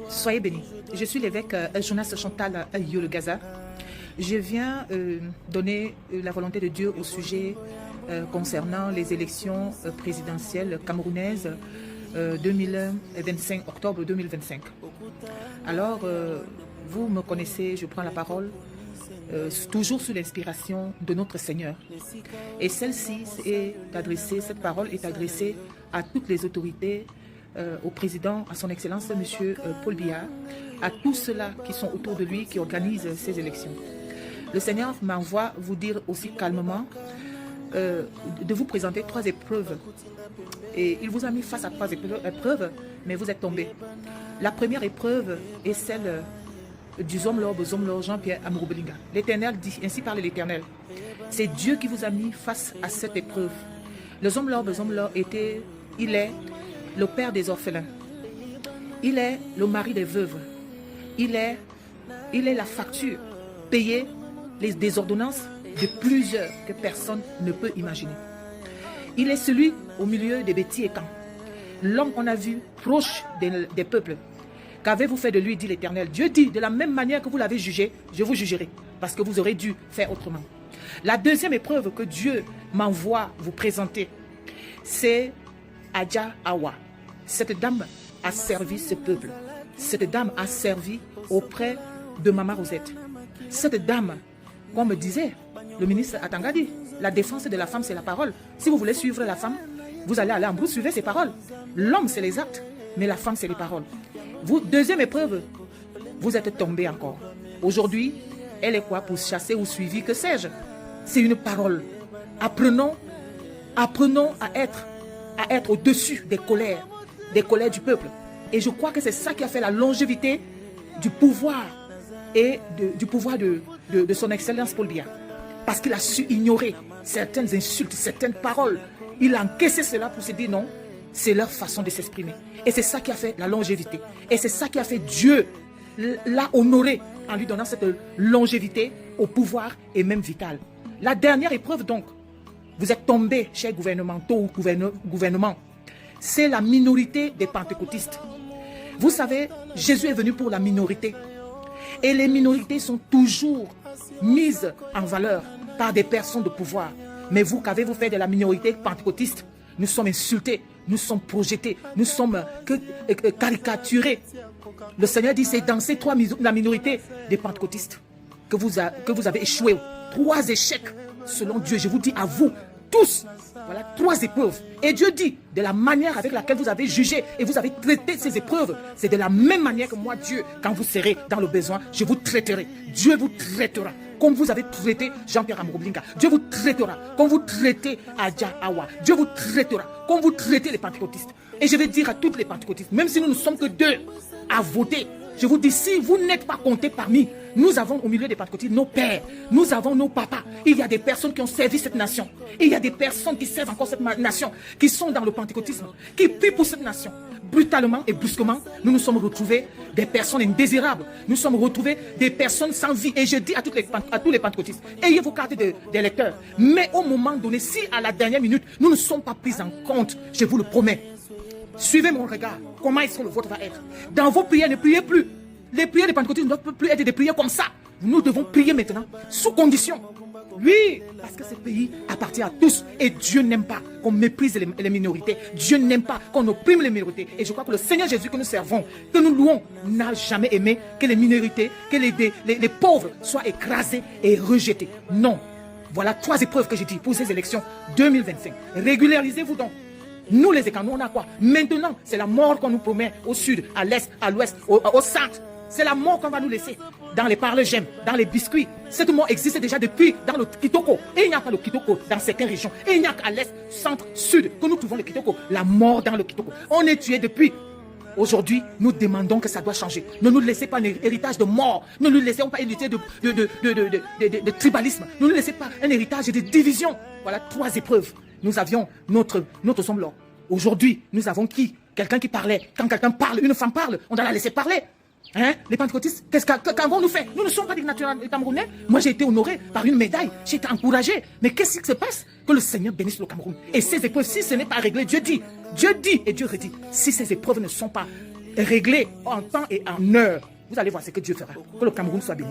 Soyez bénis. Je suis l'évêque Jonas Chantal Yul Gaza. Je viens donner la volonté de Dieu au sujet concernant les élections présidentielles camerounaises 2025, octobre 2025. Alors, vous me connaissez, je prends la parole toujours sous l'inspiration de notre Seigneur. Et celle-ci est adressée, cette parole est adressée à toutes les autorités, au président, à son excellence, M. Paul Biya, à tous ceux-là qui sont autour de lui, qui organisent ces élections. Le Seigneur m'envoie vous dire aussi calmement de vous présenter 3 épreuves. Et il vous a mis face à 3 épreuves, mais vous êtes tombés. La première épreuve est celle du Zomlor Jean-Pierre Amourbelinga. L'Éternel dit, ainsi parle l'Éternel. C'est Dieu qui vous a mis face à cette épreuve. Le Zomlor il est le père des orphelins. Il est le mari des veuves. Il est la facture payée des ordonnances de plusieurs que personne ne peut imaginer. Il est celui au milieu des bêtis et camps. L'homme qu'on a vu proche des peuples. Qu'avez-vous fait de lui, dit l'Éternel? Dieu dit, de la même manière que vous l'avez jugé, je vous jugerai, parce que vous aurez dû faire autrement. La deuxième épreuve que Dieu m'envoie vous présenter, c'est Adja Awa. Cette dame a servi ce peuple. Cette dame a servi auprès de Mama Rosette. Cette dame, comme me disait le ministre Atangadi, la défense de la femme, c'est la parole. Si vous voulez suivre la femme, vous allez aller en brousse, suivez ses paroles. L'homme, c'est les actes, mais la femme, c'est les paroles. Vous, deuxième épreuve, vous êtes tombé encore. Aujourd'hui, elle est quoi? Pour chasser ou suivre, que sais-je? C'est une parole. Apprenons à être au-dessus des colères du peuple. Et je crois que c'est ça qui a fait la longévité du pouvoir et du pouvoir de son excellence Paul Biya. Parce qu'il a su ignorer certaines insultes, certaines paroles. Il a encaissé cela pour se dire non, c'est leur façon de s'exprimer. Et c'est ça qui a fait la longévité. Et c'est ça qui a fait Dieu l'a honoré en lui donnant cette longévité au pouvoir et même vital. La dernière épreuve donc, vous êtes tombés, chers gouvernementaux ou gouvernements, c'est la minorité des pentecôtistes. Vous savez, Jésus est venu pour la minorité. Et les minorités sont toujours mises en valeur par des personnes de pouvoir. Mais vous, qu'avez-vous fait de la minorité pentecôtiste? Nous sommes insultés, nous sommes projetés, nous sommes caricaturés. Le Seigneur dit, c'est dans ces 3 la minorité des pentecôtistes que vous avez échoué. 3 échecs selon Dieu. Je vous dis à vous, tous, voilà 3 épreuves. Et Dieu dit, de la manière avec laquelle vous avez jugé et vous avez traité ces épreuves, c'est de la même manière que moi, Dieu, quand vous serez dans le besoin, je vous traiterai. Dieu vous traitera comme vous avez traité Jean-Pierre Amourbelinga. Dieu vous traitera comme vous traitez Adja Awa. Dieu vous traitera comme vous traitez les pentecôtistes. Et je vais dire à toutes les pentecôtistes, même si nous ne sommes que 2 à voter, je vous dis, si vous n'êtes pas comptés parmi, nous avons au milieu des pentecôtistes nos pères, nous avons nos papas. Il y a des personnes qui ont servi cette nation. Il y a des personnes qui servent encore cette nation, qui sont dans le pentecôtisme, qui prient pour cette nation. Brutalement et brusquement, nous nous sommes retrouvés des personnes indésirables. Nous sommes retrouvés des personnes sans vie. Et je dis à tous les pentecôtistes, ayez vos cartes d'électeurs. Mais au moment donné, si à la dernière minute, nous ne sommes pas pris en compte, je vous le promets, suivez mon regard. Comment est-ce que le vôtre va être? Dans vos prières, ne priez plus. Les prières des pentecôtistes ne doivent plus être des prières comme ça. Nous devons prier maintenant, sous condition. Oui, parce que ce pays appartient à tous. Et Dieu n'aime pas qu'on méprise les minorités. Dieu n'aime pas qu'on opprime les minorités. Et je crois que le Seigneur Jésus que nous servons, que nous louons, n'a jamais aimé que les minorités, que les pauvres soient écrasés et rejetés. Non. Voilà 3 épreuves que j'ai dit pour ces élections 2025. Régularisez-vous donc. Nous les écarts, nous on a quoi? Maintenant, c'est la mort qu'on nous promet au sud, à l'est, à l'ouest, au centre. C'est la mort qu'on va nous laisser dans les parle-j'aime, dans les biscuits. Cette mort existe déjà depuis dans le Kitoko. Et il n'y a pas le Kitoko dans certaines régions. Et il n'y a qu'à l'est, centre, sud que nous trouvons le Kitoko. La mort dans le Kitoko. On est tué depuis. Aujourd'hui, nous demandons que ça doit changer. Ne nous laissez pas un héritage de mort. Ne nous laissez pas un héritage de tribalisme. Ne nous laissez pas un héritage de division. Voilà 3 épreuves. Nous avions notre Zomlor. Aujourd'hui, nous avons qui? Quelqu'un qui parlait. Quand quelqu'un parle, une femme parle, on doit la laisser parler. Hein? Les pentecôtistes, qu'avons-nous fait? Nous ne sommes pas des naturels camerounais. Moi, j'ai été honoré par une médaille. J'ai été encouragé. Mais qu'est-ce qui se passe? Que le Seigneur bénisse le Cameroun. Et ces épreuves, si ce n'est pas réglé, Dieu dit, et Dieu redit, si ces épreuves ne sont pas réglé en temps et en heure. Vous allez voir ce que Dieu fera. Que le Cameroun soit béni.